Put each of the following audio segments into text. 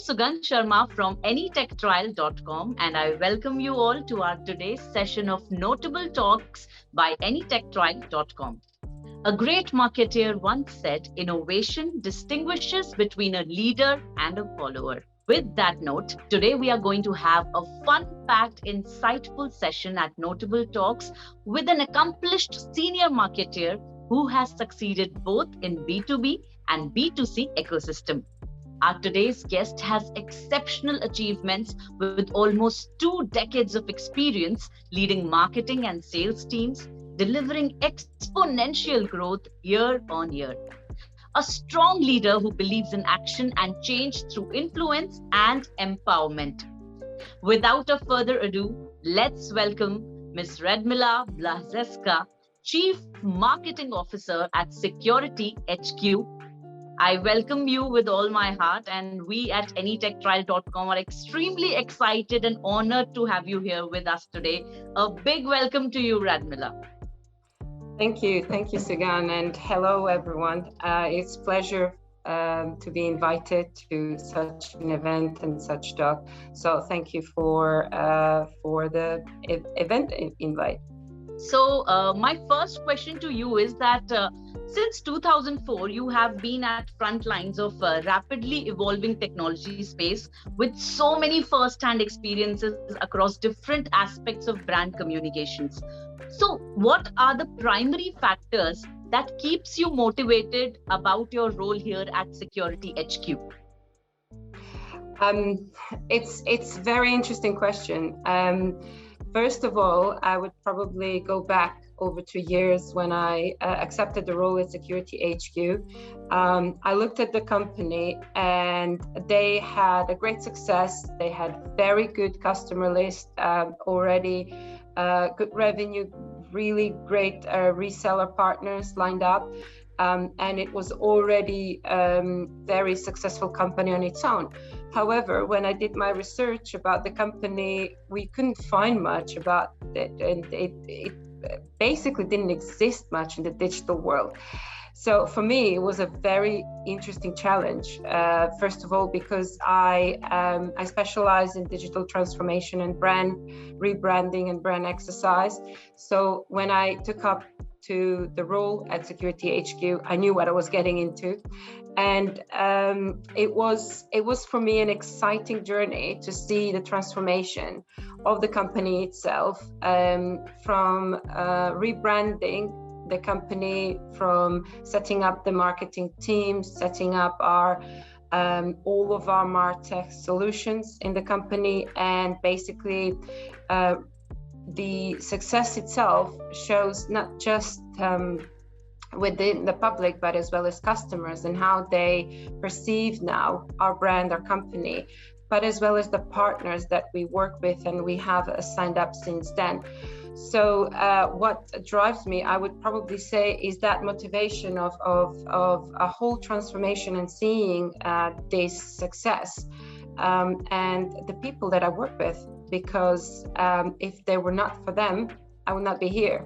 Sugan Sharma from AnyTechTrial.com, and I welcome you all to our today's session of Notable Talks by AnyTechTrial.com. A great marketeer once said, innovation distinguishes between a leader and a follower. With that note, today we are going to have a fun-packed, insightful session at Notable Talks with an accomplished senior marketeer who has succeeded both in B2B and B2C ecosystem. Our today's guest has exceptional achievements with almost 2 decades of experience leading marketing and sales teams, delivering exponential growth year on year. A strong leader who believes in action and change through influence and empowerment. Without a further ado, let's welcome Ms. Radmila Blazheska, Chief Marketing Officer at SecurityHQ. I welcome you with all my heart, and we at AnyTechTrial.com are extremely excited and honored to have you here with us today. A big welcome to you, Radmila. Thank you, Sugan, and hello everyone. It's a pleasure to be invited to such an event and such talk. So thank you for the event invite. So my first question to you is that since 2004, you have been at front lines of rapidly evolving technology space with so many first-hand experiences across different aspects of brand communications. So what are the primary factors that keeps you motivated about your role here at SecurityHQ? It's a very interesting question. First of all, I would probably go back over 2 years when I accepted the role at SecurityHQ. I looked at the company and they had a great success. They had very good customer list already, good revenue, really great reseller partners lined up. And it was already very successful company on its own. However, when I did my research about the company, we couldn't find much about it, and it basically didn't exist much in the digital world. So for me, it was a very interesting challenge. First of all, because I specialize in digital transformation and brand rebranding and brand exercise. So when I took up to the role at SecurityHQ, I knew what I was getting into, and it was for me an exciting journey to see the transformation of the company itself, from rebranding the company, from setting up the marketing team, setting up our all of our MarTech solutions in the company, and basically the success itself shows not just within the public, but as well as customers and how they perceive now our brand, our company, but as well as the partners that we work with and we have signed up since then. So what drives me, I would probably say, is that motivation of a whole transformation and seeing this success and the people that I work with, because if they were not for them, I would not be here.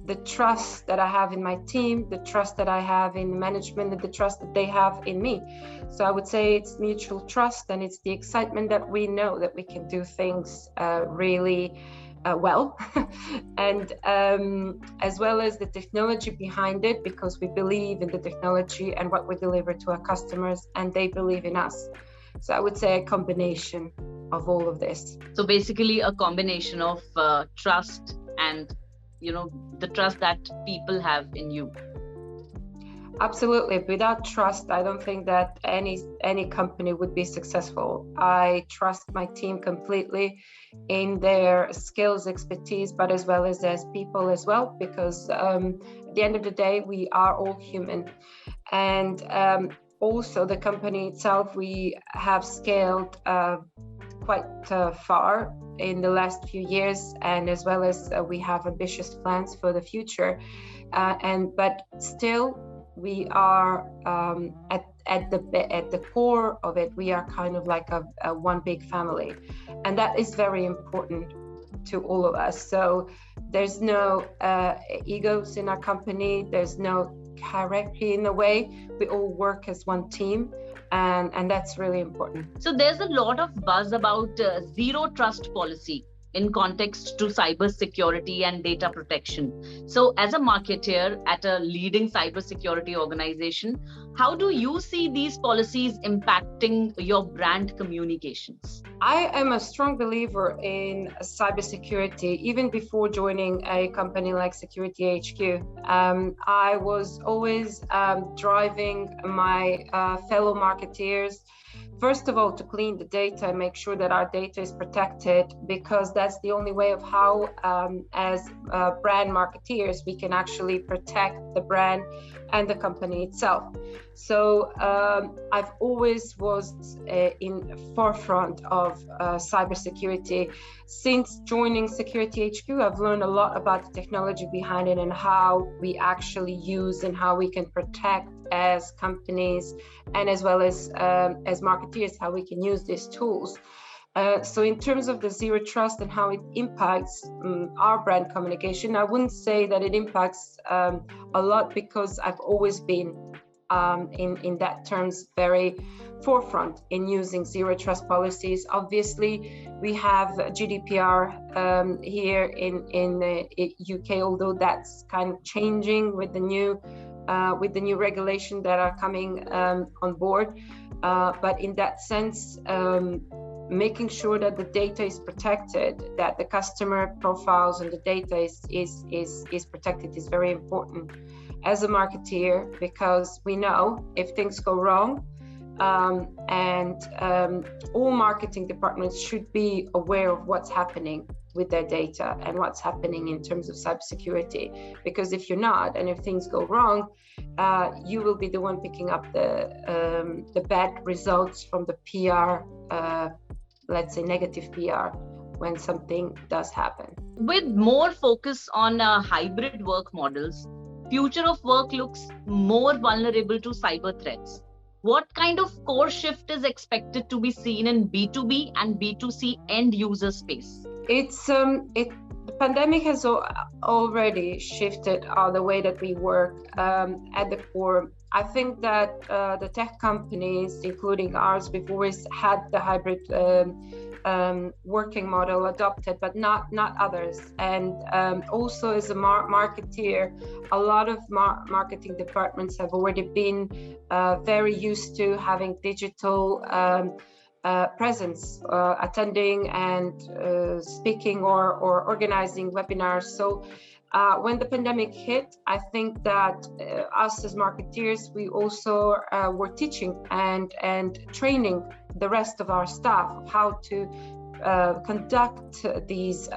The trust that I have in my team, the trust that I have in management, and the trust that they have in me. So I would say it's mutual trust, and it's the excitement that we know that we can do things really well, and as well as the technology behind it, because we believe in the technology and what we deliver to our customers, and they believe in us. So I would say a combination of all of this. So basically a combination of trust and, the trust that people have in you. Absolutely. Without trust, I don't think that any company would be successful. I trust my team completely in their skills, expertise, but as well as people as well, because at the end of the day, we are all human. And also the company itself, we have scaled quite far in the last few years, and as well as we have ambitious plans for the future. But still, we are at the core of it. We are kind of like a one big family, and that is very important to all of us. So there's no egos in our company. There's no hierarchy in a way. We all work as one team, and that's really important. So there's a lot of buzz about zero trust policy in context to cybersecurity and data protection. So as a marketer at a leading cybersecurity organization, how do you see these policies impacting your brand communications? I am a strong believer in cybersecurity. Even before joining a company like SecurityHQ, I was always driving my fellow marketeers, first of all, to clean the data and make sure that our data is protected, because that's the only way of how, as brand marketeers, we can actually protect the brand and the company itself. So I've always was in forefront of cybersecurity. Since joining SecurityHQ, I've learned a lot about the technology behind it and how we actually use and how we can protect as companies, and as well as marketeers, how we can use these tools. So in terms of the zero trust and how it impacts our brand communication, I wouldn't say that it impacts a lot, because I've always been in that terms very forefront in using zero trust policies. Obviously, we have GDPR here in the UK, although that's kind of changing with the new regulation that are coming on board. But in that sense, making sure that the data is protected, that the customer profiles and the data is protected is very important as a marketeer, because we know if things go wrong, and all marketing departments should be aware of what's happening with their data and what's happening in terms of cybersecurity. Because if you're not, and if things go wrong, you will be the one picking up the bad results from the PR, let's say negative PR, when something does happen. With more focus on hybrid work models, future of work looks more vulnerable to cyber threats. What kind of core shift is expected to be seen in B2B and B2C end user space? The pandemic has already shifted the way that we work at the core. I think that the tech companies, including ours, we've always had the hybrid working model adopted, but not others. And also as a marketeer, a lot of marketing departments have already been very used to having digital presence, attending and speaking or organizing webinars. So when the pandemic hit, I think that us as marketeers, we also were teaching and training the rest of our staff how to conduct these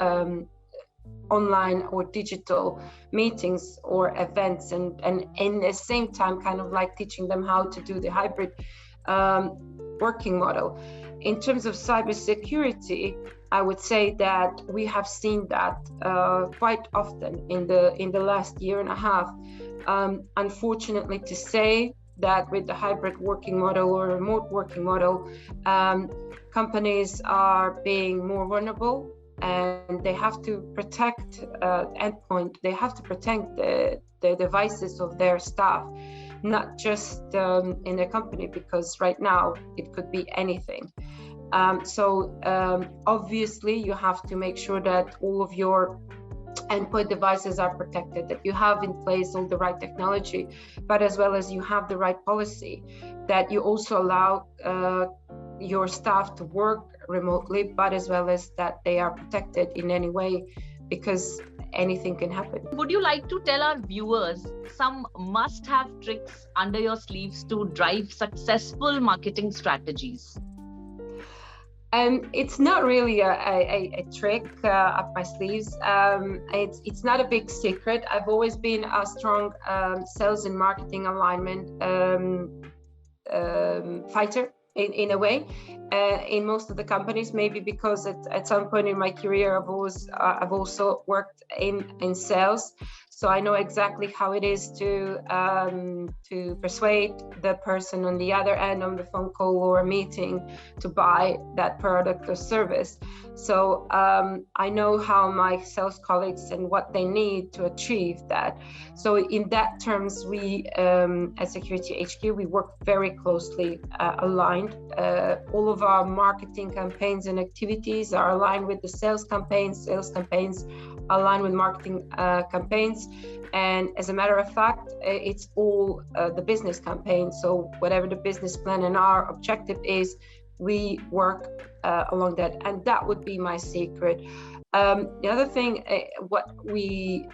online or digital meetings or events, and in the same time kind of like teaching them how to do the hybrid working model. In terms of cybersecurity, I would say that we have seen that quite often in the last year and a half. Unfortunately to say that with the hybrid working model or remote working model, companies are being more vulnerable, and they have to protect endpoint. They have to protect the devices of their staff, not just in a company, because right now it could be anything. So obviously you have to make sure that all of your endpoint devices are protected, that you have in place all the right technology, but as well as you have the right policy, that you also allow your staff to work remotely, but as well as that they are protected in any way, because anything can happen. Would you like to tell our viewers some must-have tricks under your sleeves to drive successful marketing strategies? It's not really a trick up my sleeves. It's not a big secret. I've always been a strong sales and marketing alignment fighter in a way. in most of the companies, maybe because at some point in my career I've also worked in sales, so I know exactly how it is to persuade the person on the other end of the phone call or a meeting to buy that product or service. So I know how my sales colleagues and what they need to achieve that. So in that terms, we at SecurityHQ, we work very closely aligned. All of our marketing campaigns and activities are aligned with the sales campaigns aligned with marketing campaigns. And as a matter of fact, it's all the business campaign. So whatever the business plan and our objective is, we work along that, and that would be my secret. The other thing, what we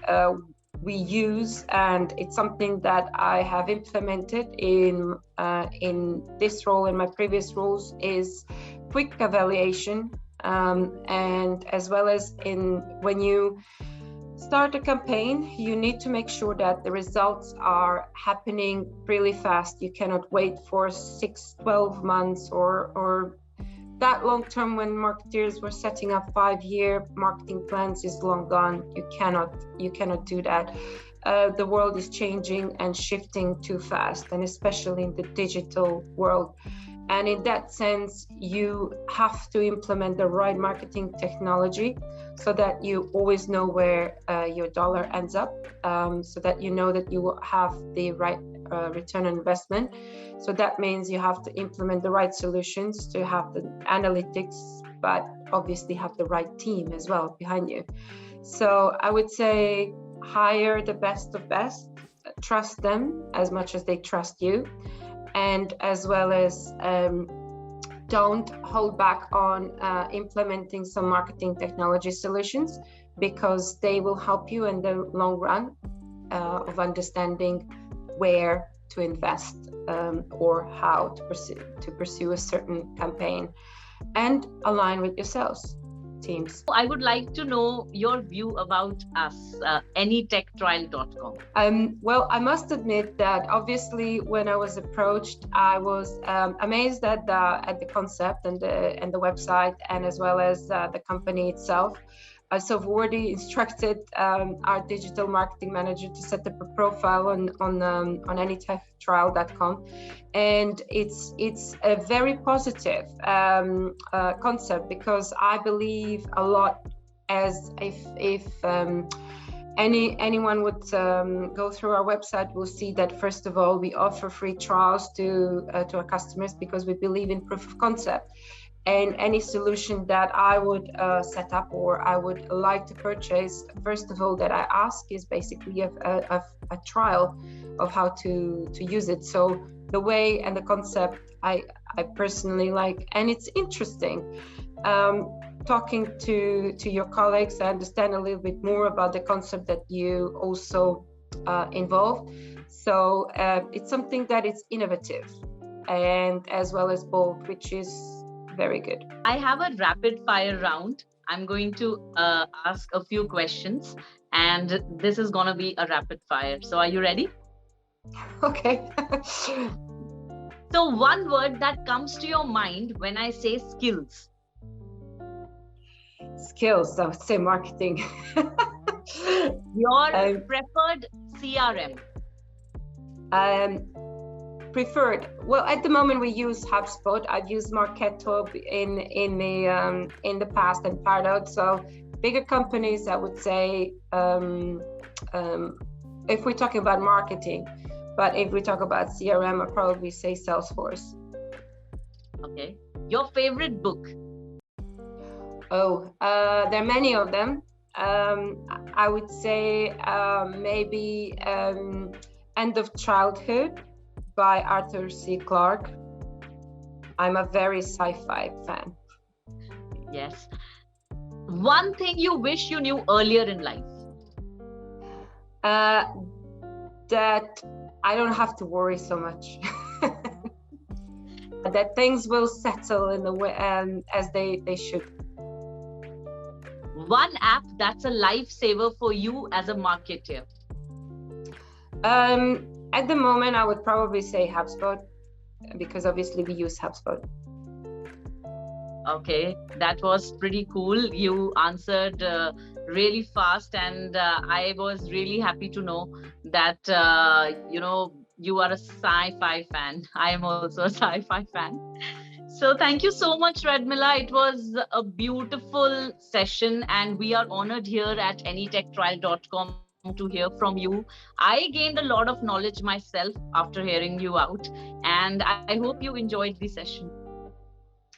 use, and it's something that I have implemented in this role and my previous roles, is quick evaluation, and as well as when you start a campaign, you need to make sure that the results are happening really fast. You cannot wait for 6-12 months or that long term. When marketers were setting up 5-year marketing plans is long gone. You cannot do that. The world is changing and shifting too fast, and especially in the digital world. And in that sense, you have to implement the right marketing technology so that you always know where your dollar ends up, so that you know that you will have the right return on investment. So that means you have to implement the right solutions to have the analytics, but obviously have the right team as well behind you. So I would say hire the best of best, trust them as much as they trust you, and as well as don't hold back on implementing some marketing technology solutions, because they will help you in the long run of understanding where to invest or how to pursue a certain campaign, and align with your sales teams. I would like to know your view about us, AnyTechTrial.com. Well, I must admit that obviously when I was approached, I was amazed at the concept and the website, and as well as the company itself. So I've already instructed our digital marketing manager to set up a profile on AnyTechTrial.com, and it's a very positive concept, because I believe a lot, as if anyone would go through our website will see that, first of all, we offer free trials to our customers, because we believe in proof of concept. And any solution that I would set up or I would like to purchase, first of all, that I ask is basically a trial of how to use it. So the way and the concept I personally like, and it's interesting. Talking to your colleagues, I understand a little bit more about the concept that you also involved. So it's something that is innovative and as well as bold, which is very good. I have a rapid fire round. I'm going to ask a few questions, and this is going to be a rapid fire. So are you ready? Okay. So one word that comes to your mind when I say skills. Skills, I would say marketing. Your preferred CRM. Preferred. Well, at the moment we use HubSpot. I've used Marketo in the past and Pardot. So bigger companies, I would say, if we're talking about marketing, but if we talk about CRM, I'd probably say Salesforce. Okay. Your favorite book? Oh, there are many of them. I would say maybe End of Childhood by Arthur C. Clarke. I'm a very sci-fi fan. Yes. One thing you wish you knew earlier in life? That I don't have to worry so much. That things will settle in the way as they should. One app that's a lifesaver for you as a marketer? At the moment, I would probably say HubSpot, because obviously we use HubSpot. Okay, that was pretty cool. You answered really fast, and I was really happy to know that you are a sci-fi fan. I am also a sci-fi fan. So thank you so much, Radmila. It was a beautiful session, and we are honored here at AnyTechTrial.com to hear from you. I gained a lot of knowledge myself after hearing you out, and I hope you enjoyed the session.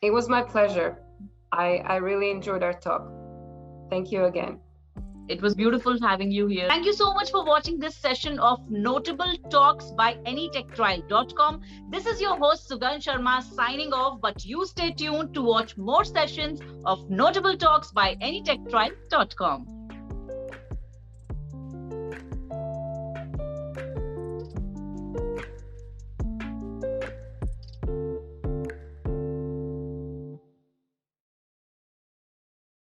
It was my pleasure. I really enjoyed our talk. Thank you again. It was beautiful having you here. Thank you so much for watching this session of Notable Talks by AnyTechTrial.com. This is your host Sugan Sharma signing off, but you stay tuned to watch more sessions of Notable Talks by AnyTechTrial.com.